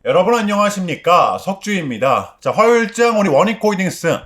여러분 안녕하십니까, 석주입니다. 자, 화요일장 우리 원익홀딩스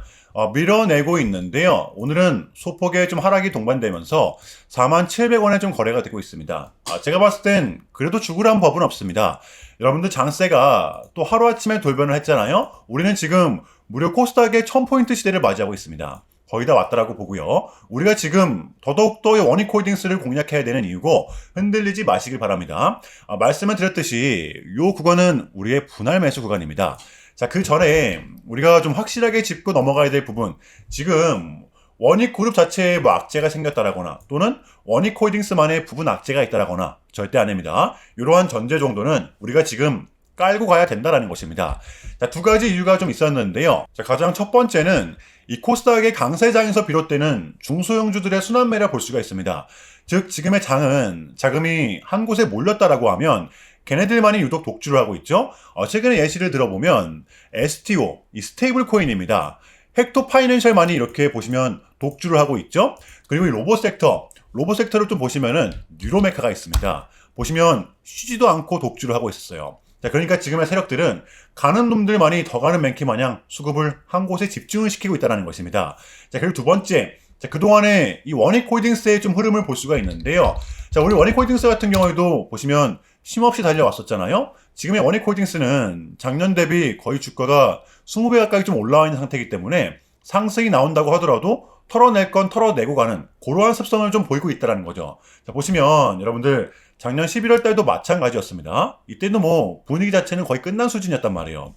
밀어내고 있는데요. 오늘은 소폭의 좀 하락이 동반되면서 47,000원에 좀 거래가 되고 있습니다. 제가 봤을 땐 그래도 죽으란 법은 없습니다. 여러분들 장세가 또 하루아침에 돌변을 했잖아요. 우리는 지금 무려 코스닥의 1000포인트 시대를 맞이하고 있습니다. 거의 다 왔다라고 보고요. 우리가 지금 더더욱더 원익홀딩스를 공략해야 되는 이유고, 흔들리지 마시길 바랍니다. 말씀을 드렸듯이 이 구간은 우리의 분할 매수 구간입니다. 자, 그 전에 우리가 좀 확실하게 짚고 넘어가야 될 부분, 지금 원익그룹 자체에 뭐 악재가 생겼다라거나 또는 원익홀딩스만의 부분 악재가 있다라거나 절대 아닙니다. 이러한 전제 정도는 우리가 지금 깔고 가야 된다라는 것입니다. 자, 두 가지 이유가 좀 있었는데요. 자, 가장 첫 번째는 이 코스닥의 강세장에서 비롯되는 중소형주들의 순환매를 볼 수가 있습니다. 즉, 지금의 장은 자금이 한 곳에 몰렸다라고 하면 걔네들만이 유독 독주를 하고 있죠. 최근에 예시를 들어보면 STO, 이 스테이블 코인입니다. 헥토 파이낸셜만이 이렇게 보시면 독주를 하고 있죠. 그리고 이 로봇 섹터를 좀 보시면은 뉴로메카가 있습니다. 보시면 쉬지도 않고 독주를 하고 있었어요. 자, 그러니까 지금의 세력들은 가는 놈들만이 더 가는 맨키 마냥 수급을 한 곳에 집중을 시키고 있다는 것입니다. 자, 그리고 두 번째, 자, 그동안에 이 원익홀딩스의 좀 흐름을 볼 수가 있는데요. 자, 우리 원익홀딩스 같은 경우에도 보시면 쉼없이 달려왔었잖아요. 지금의 원익홀딩스는 작년 대비 거의 주가가 20배 가까이 좀 올라와 있는 상태이기 때문에 상승이 나온다고 하더라도 털어낼 건 털어내고 가는 그러한 습성을 좀 보이고 있다는 거죠. 자, 보시면 여러분들 작년 11월 달도 마찬가지였습니다. 이때도 뭐 분위기 자체는 거의 끝난 수준이었단 말이에요.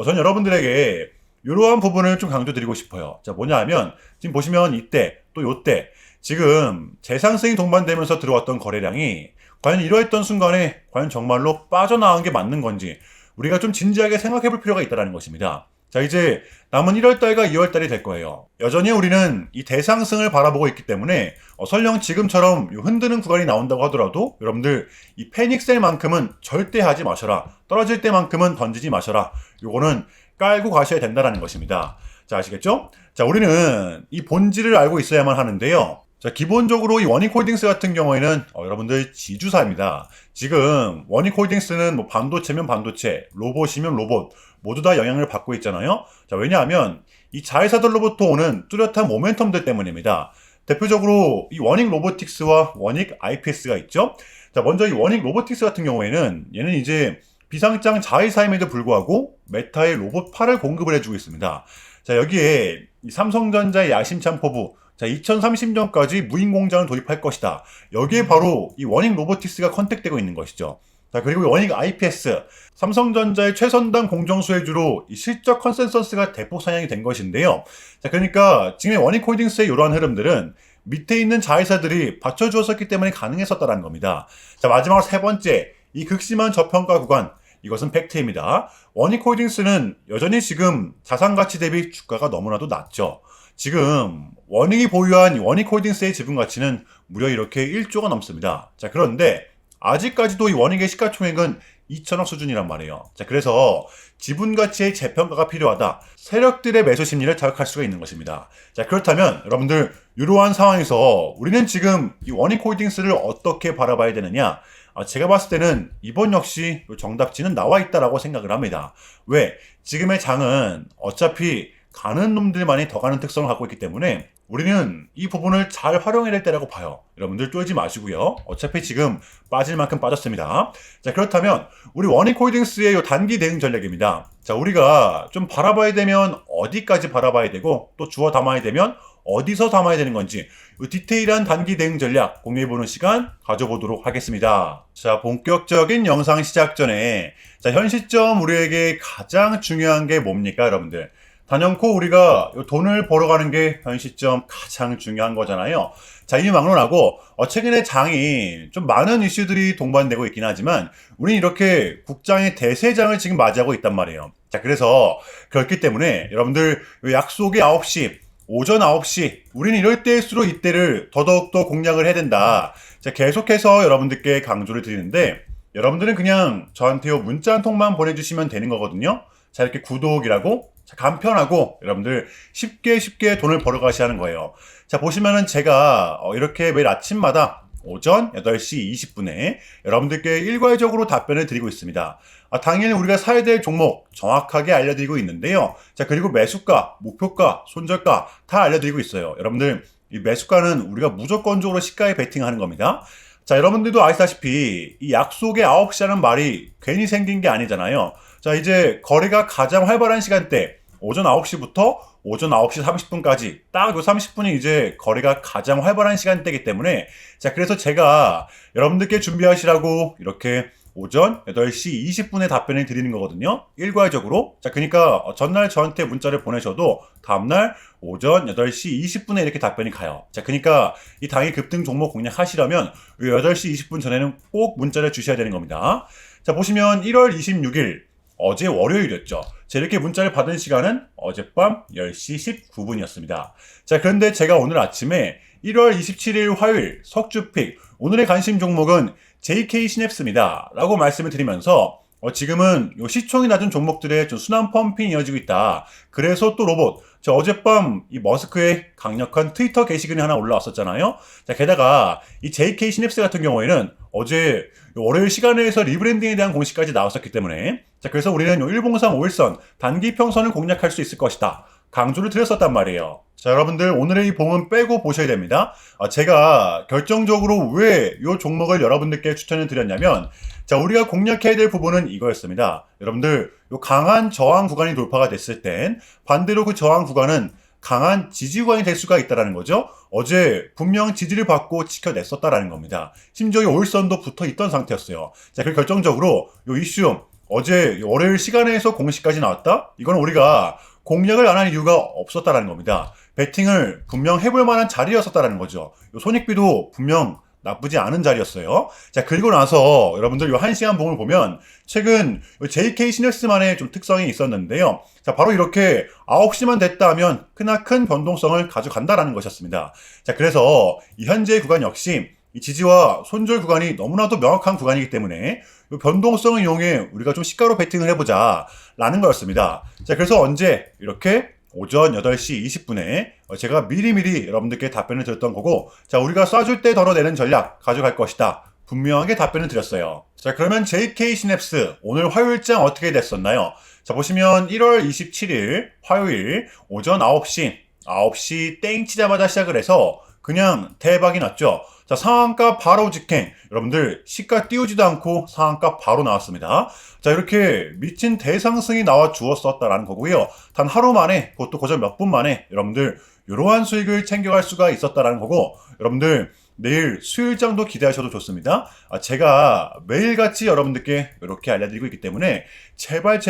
전 여러분들에게 이러한 부분을 좀 강조드리고 싶어요. 자, 뭐냐 하면 지금 보시면 이때 또 요때 지금 재상승이 동반되면서 들어왔던 거래량이 과연 이러했던 순간에 과연 정말로 빠져나간 게 맞는 건지 우리가 좀 진지하게 생각해 볼 필요가 있다는 것입니다. 자, 이제 남은 1월달과 2월달이 될 거예요. 여전히 우리는 이 대상승을 바라보고 있기 때문에 설령 지금처럼 흔드는 구간이 나온다고 하더라도 여러분들 이 패닉셀만큼은 절대 하지 마셔라. 떨어질 때만큼은 던지지 마셔라. 요거는 깔고 가셔야 된다는 것입니다. 자, 아시겠죠? 자, 우리는 이 본질을 알고 있어야만 하는데요. 자, 기본적으로 이 원익홀딩스 같은 경우에는 여러분들 지주사입니다. 지금 원익홀딩스는 뭐 반도체면 반도체, 로봇이면 로봇 모두 다 영향을 받고 있잖아요. 자, 왜냐하면 이 자회사들로부터 오는 뚜렷한 모멘텀들 때문입니다. 대표적으로 이 원익 로보틱스와 원익 IPS가 있죠. 자, 먼저 이 원익 로보틱스 같은 경우에는 얘는 이제 비상장 자회사임에도 불구하고 메타의 로봇8을 공급을 해주고 있습니다. 자, 여기에 이 삼성전자의 야심찬 포부, 자, 2030년까지 무인 공장을 도입할 것이다. 여기에 바로 이 원익 로보틱스가 컨택되고 있는 것이죠. 자, 그리고 원익 IPS, 삼성전자의 최선단 공정 수혜주로 이 실적 컨센서스가 대폭 상향이 된 것인데요. 자, 그러니까 지금의 원익홀딩스의 이러한 흐름들은 밑에 있는 자회사들이 받쳐주었었기 때문에 가능했었다는 겁니다. 자, 마지막으로 세 번째, 이 극심한 저평가 구간, 이것은 팩트입니다. 원익홀딩스는 여전히 지금 자산가치 대비 주가가 너무나도 낮죠. 지금 원익이 보유한 원익홀딩스의 지분 가치는 무려 이렇게 1조가 넘습니다. 자, 그런데 아직까지도 이 원익의 시가총액은 2천억 수준이란 말이에요. 자, 그래서 지분 가치의 재평가가 필요하다. 세력들의 매수 심리를 자극할 수가 있는 것입니다. 자, 그렇다면 여러분들 이러한 상황에서 우리는 지금 이 원익홀딩스를 어떻게 바라봐야 되느냐? 제가 봤을 때는 이번 역시 정답지는 나와 있다라고 생각을 합니다. 왜? 지금의 장은 어차피 가는 놈들만이 더 가는 특성을 갖고 있기 때문에 우리는 이 부분을 잘 활용해야 될 때라고 봐요. 여러분들 쫄지 마시고요. 어차피 지금 빠질 만큼 빠졌습니다. 자, 그렇다면 우리 원익홀딩스의 이 단기 대응 전략입니다. 자, 우리가 좀 바라봐야 되면 어디까지 바라봐야 되고 또 주워 담아야 되면 어디서 담아야 되는 건지 이 디테일한 단기 대응 전략 공유해보는 시간 가져보도록 하겠습니다. 자, 본격적인 영상 시작 전에 자, 현 시점 우리에게 가장 중요한 게 뭡니까, 여러분들? 단연코 우리가 돈을 벌어가는 게 현 시점 가장 중요한 거잖아요. 자, 이 막론하고 최근에 장이 좀 많은 이슈들이 동반되고 있긴 하지만 우리는 이렇게 국장의 대세장을 지금 맞이하고 있단 말이에요. 자, 그래서 그렇기 때문에 여러분들 약속이 9시, 오전 9시 우리는 이럴 때일수록 이때를 더더욱더 공략을 해야 된다. 자, 계속해서 여러분들께 강조를 드리는데 여러분들은 그냥 저한테 문자 한 통만 보내주시면 되는 거거든요. 자, 이렇게 구독이라고 간편하고 여러분들 쉽게 돈을 벌어가시 하는 거예요. 자, 보시면은 제가 이렇게 매일 아침마다 오전 8시 20분에 여러분들께 일괄적으로 답변을 드리고 있습니다. 당연히 우리가 사야 될 종목 정확하게 알려드리고 있는데요. 자, 그리고 매수가, 목표가, 손절가 다 알려드리고 있어요. 여러분들 이 매수가는 우리가 무조건적으로 시가에 베팅하는 겁니다. 자, 여러분들도 아시다시피 이 약속의 9시라는 말이 괜히 생긴 게 아니잖아요. 자, 이제 거래가 가장 활발한 시간대 오전 9시부터 오전 9시 30분까지 딱 요 30분이 이제 거래가 가장 활발한 시간대이기 때문에 자, 그래서 제가 여러분들께 준비하시라고 이렇게 오전 8시 20분에 답변을 드리는 거거든요. 일괄적으로. 자, 그러니까 전날 저한테 문자를 보내셔도 다음날 오전 8시 20분에 이렇게 답변이 가요. 자, 그러니까 이 당일 급등 종목 공략하시려면 8시 20분 전에는 꼭 문자를 주셔야 되는 겁니다. 자, 보시면 1월 26일 어제 월요일이었죠. 자, 이렇게 문자를 받은 시간은 어젯밤 10시 19분이었습니다. 자, 그런데 제가 오늘 아침에 1월 27일 화요일 석주픽 오늘의 관심 종목은 JK 시냅스입니다 라고 말씀을 드리면서 지금은 요 시총이 낮은 종목들의 좀 순환 펌핑이 이어지고 있다. 그래서 또 로봇. 저 어젯밤 이 머스크의 강력한 트위터 게시글이 하나 올라왔었잖아요. 자, 게다가 이 JK 시냅스 같은 경우에는 어제 월요일 시간에서 리브랜딩에 대한 공시까지 나왔었기 때문에 자, 그래서 우리는 요 103, 5일선 단기 평선을 공략할 수 있을 것이다. 강조를 드렸었단 말이에요. 자, 여러분들 오늘의 이 봉은 빼고 보셔야 됩니다. 제가 결정적으로 왜 이 종목을 여러분들께 추천을 드렸냐면 자, 우리가 공략해야 될 부분은 이거였습니다. 여러분들 요 강한 저항 구간이 돌파가 됐을 땐 반대로 그 저항 구간은 강한 지지 구간이 될 수가 있다는 거죠. 어제 분명 지지를 받고 지켜냈었다라는 겁니다. 심지어 이 5일선도 붙어 있던 상태였어요. 자, 그 결정적으로 요 이슈 어제 월요일 시간에서 공시까지 나왔다? 이건 우리가 공략을 안 한 이유가 없었다라는 겁니다. 베팅을 분명 해볼 만한 자리였었다라는 거죠. 요 손익비도 분명 나쁘지 않은 자리였어요. 자, 그리고 나서 여러분들 요 1시간 봉을 보면 최근 JK 시냅스만의 좀 특성이 있었는데요. 자, 바로 이렇게 9시만 됐다 하면 크나큰 변동성을 가져간다라는 것이었습니다. 자, 그래서 이 현재 구간 역시 이 지지와 손절 구간이 너무나도 명확한 구간이기 때문에 이 변동성을 이용해 우리가 좀 시가로 베팅을 해보자 라는 거였습니다. 자, 그래서 언제 이렇게 오전 8시 20분에 제가 미리미리 여러분들께 답변을 드렸던 거고 자, 우리가 쏴줄 때 덜어내는 전략 가져갈 것이다. 분명하게 답변을 드렸어요. 자, 그러면 JK 시냅스 오늘 화요일장 어떻게 됐었나요? 자, 보시면 1월 27일 화요일 오전 9시 땡 치자마자 시작을 해서 그냥 대박이 났죠. 자, 상한가 바로 직행. 여러분들 시가 띄우지도 않고 상한가 바로 나왔습니다. 자, 이렇게 미친 대상승이 나와 주었었다라는 거고요. 단 하루 만에, 그것도 고작 몇 분 만에 여러분들 이러한 수익을 챙겨갈 수가 있었다라는 거고 여러분들 내일 수요일장도 기대하셔도 좋습니다. 제가 매일같이 여러분들께 이렇게 알려드리고 있기 때문에 제발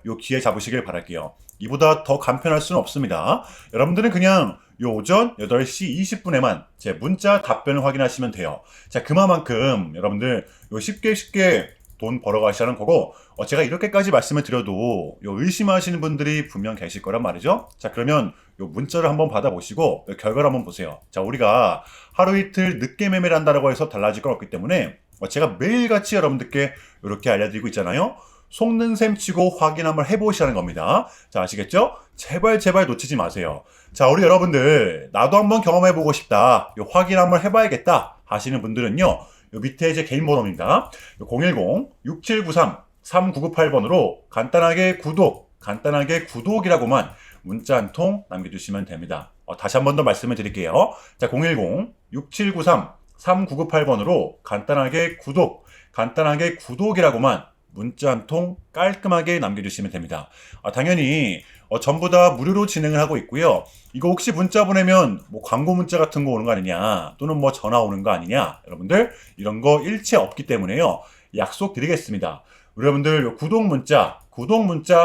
요 기회 잡으시길 바랄게요. 이보다 더 간편할 수는 없습니다. 여러분들은 그냥 요 오전 8시 20분에만 제 문자 답변을 확인하시면 돼요. 자, 그만큼 여러분들 요 쉽게 돈 벌어가시라는 거고 제가 이렇게까지 말씀을 드려도 요 의심하시는 분들이 분명 계실 거란 말이죠. 자, 그러면 요 문자를 한번 받아보시고 결과를 한번 보세요. 자, 우리가 하루 이틀 늦게 매매를 한다고 해서 달라질 건 없기 때문에 제가 매일같이 여러분들께 이렇게 알려드리고 있잖아요. 속는 셈 치고 확인 한번 해보시라는 겁니다. 자, 아시겠죠? 제발 놓치지 마세요. 자, 우리 여러분들 나도 한번 경험해보고 싶다. 요 확인 한번 해봐야겠다 하시는 분들은요. 요 밑에 제 개인 번호입니다. 010-6793-3998번으로 간단하게 구독이라고만 문자 한 통 남겨주시면 됩니다. 다시 한 번 더 말씀을 드릴게요. 자, 010-6793-3998번으로 간단하게 구독이라고만 문자 한 통 깔끔하게 남겨주시면 됩니다. 당연히 전부 다 무료로 진행을 하고 있고요. 이거 혹시 문자 보내면 뭐 광고 문자 같은 거 오는 거 아니냐 또는 뭐 전화 오는 거 아니냐 여러분들 이런 거 일체 없기 때문에요. 약속드리겠습니다. 여러분들 구독 문자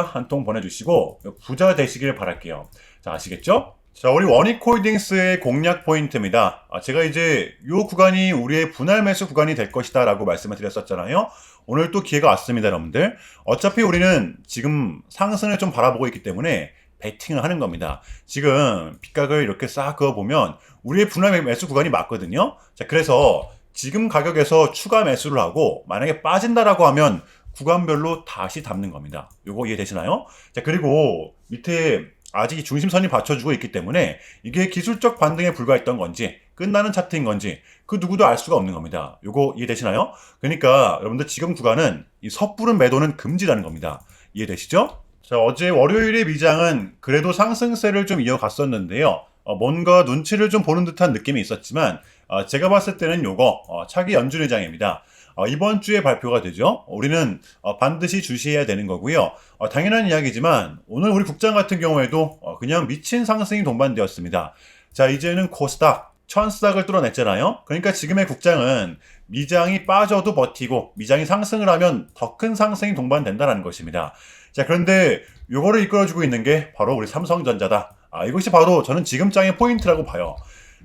한 통 보내주시고 부자 되시길 바랄게요. 자, 아시겠죠? 자, 우리 원익홀딩스의 공략 포인트입니다. 제가 이제 요 구간이 우리의 분할 매수 구간이 될 것이다 라고 말씀을 드렸었잖아요. 오늘 또 기회가 왔습니다, 여러분들. 어차피 우리는 지금 상승을 좀 바라보고 있기 때문에 베팅을 하는 겁니다. 지금 빗각을 이렇게 싹 그어보면 우리의 분할 매수 구간이 맞거든요. 자, 그래서 지금 가격에서 추가 매수를 하고 만약에 빠진다라고 하면 구간별로 다시 담는 겁니다. 요거 이해되시나요? 자, 그리고 밑에 아직 중심선이 받쳐주고 있기 때문에 이게 기술적 반등에 불과했던 건지 끝나는 차트인 건지 그 누구도 알 수가 없는 겁니다. 요거 이해되시나요? 그러니까 여러분들 지금 구간은 이 섣부른 매도는 금지라는 겁니다. 이해되시죠? 자, 어제 월요일의 미장은 그래도 상승세를 좀 이어갔었는데요. 뭔가 눈치를 좀 보는 듯한 느낌이 있었지만 제가 봤을 때는 요거 차기 연준 의장입니다. 이번 주에 발표가 되죠. 우리는 반드시 주시해야 되는 거고요. 당연한 이야기지만 오늘 우리 국장 같은 경우에도 그냥 미친 상승이 동반되었습니다. 자, 이제는 코스닥, 천스닥을 뚫어냈잖아요. 그러니까 지금의 국장은 미장이 빠져도 버티고 미장이 상승을 하면 더 큰 상승이 동반된다는 것입니다. 자, 그런데 요거를 이끌어주고 있는 게 바로 우리 삼성전자다. 이것이 바로 저는 지금 장의 포인트라고 봐요.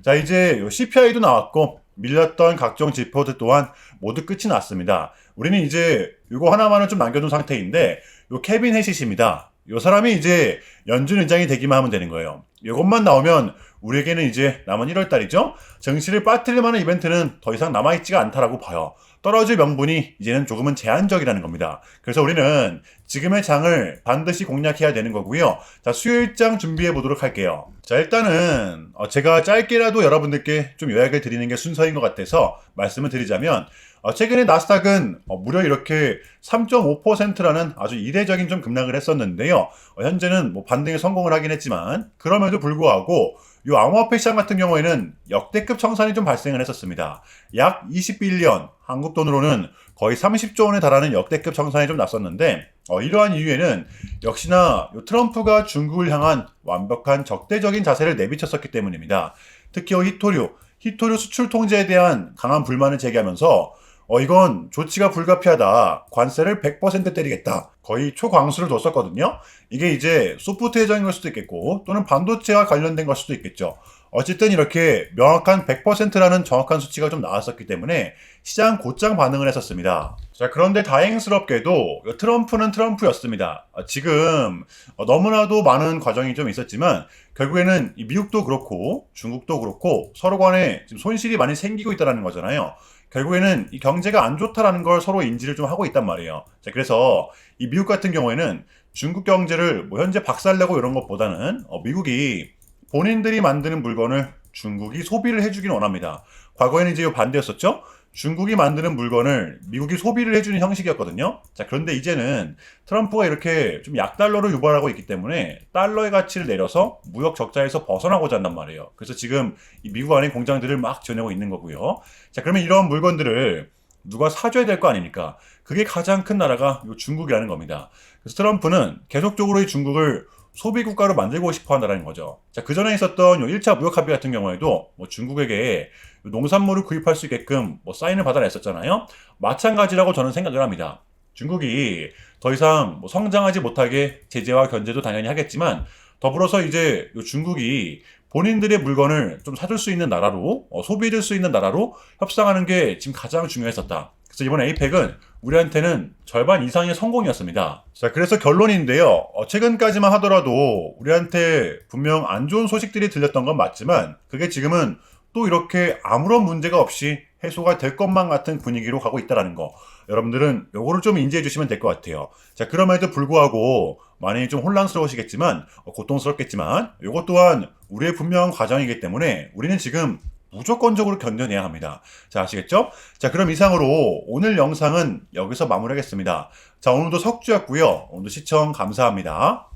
자, 이제 CPI도 나왔고 밀렸던 각종 지표들 또한 모두 끝이 났습니다. 우리는 이제 이거 하나만은 좀 남겨둔 상태인데 요 케빈 해시십니다. 요 사람이 이제 연준 의장이 되기만 하면 되는 거예요. 이것만 나오면 우리에게는 이제 남은 1월 달이죠. 증시를 빠뜨릴 만한 이벤트는 더 이상 남아있지가 않다라고 봐요. 떨어질 명분이 이제는 조금은 제한적이라는 겁니다. 그래서 우리는 지금의 장을 반드시 공략해야 되는 거고요. 자, 수요일장 준비해 보도록 할게요. 자, 일단은 제가 짧게라도 여러분들께 좀 요약을 드리는 게 순서인 것 같아서 말씀을 드리자면 최근에 나스닥은 무려 이렇게 3.5%라는 아주 이례적인 좀 급락을 했었는데요. 현재는 뭐 반등에 성공을 하긴 했지만 그럼에도 불구하고 이 암호화폐 시장 같은 경우에는 역대급 청산이 좀 발생을 했었습니다. 약 21년 한국 돈으로는 거의 30조 원에 달하는 역대급 청산이 좀 났었는데 이러한 이유에는 역시나 트럼프가 중국을 향한 완벽한 적대적인 자세를 내비쳤었기 때문입니다. 특히 히토류 수출 통제에 대한 강한 불만을 제기하면서 이건 조치가 불가피하다. 관세를 100% 때리겠다. 거의 초광수를 뒀었거든요. 이게 이제 소프트 회전인 걸 수도 있겠고 또는 반도체와 관련된 걸 수도 있겠죠. 어쨌든 이렇게 명확한 100%라는 정확한 수치가 좀 나왔었기 때문에 시장 곧장 반응을 했었습니다. 자, 그런데 다행스럽게도 트럼프는 트럼프였습니다. 지금 너무나도 많은 과정이 좀 있었지만 결국에는 미국도 그렇고 중국도 그렇고 서로 간에 지금 손실이 많이 생기고 있다는 거잖아요. 결국에는 이 경제가 안 좋다라는 걸 서로 인지를 좀 하고 있단 말이에요. 자, 그래서 이 미국 같은 경우에는 중국 경제를 뭐 현재 박살내고 이런 것보다는 미국이 본인들이 만드는 물건을 중국이 소비를 해주긴 원합니다. 과거에는 이제 반대였었죠? 중국이 만드는 물건을 미국이 소비를 해주는 형식이었거든요. 자, 그런데 이제는 트럼프가 이렇게 좀 약달러를 유발하고 있기 때문에 달러의 가치를 내려서 무역 적자에서 벗어나고자 한단 말이에요. 그래서 지금 이 미국 안에 공장들을 막 지어내고 있는 거고요. 자, 그러면 이런 물건들을 누가 사줘야 될 거 아닙니까? 그게 가장 큰 나라가 이 중국이라는 겁니다. 그래서 트럼프는 계속적으로 이 중국을 소비 국가로 만들고 싶어 한다는 거죠. 자, 그 전에 있었던 1차 무역 합의 같은 경우에도 중국에게 농산물을 구입할 수 있게끔 사인을 받아냈었잖아요. 마찬가지라고 저는 생각을 합니다. 중국이 더 이상 성장하지 못하게 제재와 견제도 당연히 하겠지만 더불어서 이제 중국이 본인들의 물건을 좀 사줄 수 있는 나라로 소비할 수 있는 나라로 협상하는 게 지금 가장 중요했었다. 그래서 이번 에이펙은 우리한테는 절반 이상의 성공이었습니다. 자, 그래서 결론인데요. 최근까지만 하더라도 우리한테 분명 안 좋은 소식들이 들렸던 건 맞지만 그게 지금은 또 이렇게 아무런 문제가 없이 해소가 될 것만 같은 분위기로 가고 있다는 거. 여러분들은 요거를 좀 인지해 주시면 될 것 같아요. 자, 그럼에도 불구하고 많이 좀 혼란스러우시겠지만 고통스럽겠지만 요것 또한 우리의 분명한 과정이기 때문에 우리는 지금 무조건적으로 견뎌내야 합니다. 자, 아시겠죠? 자, 그럼 이상으로 오늘 영상은 여기서 마무리하겠습니다. 자, 오늘도 석주였고요. 오늘도 시청 감사합니다.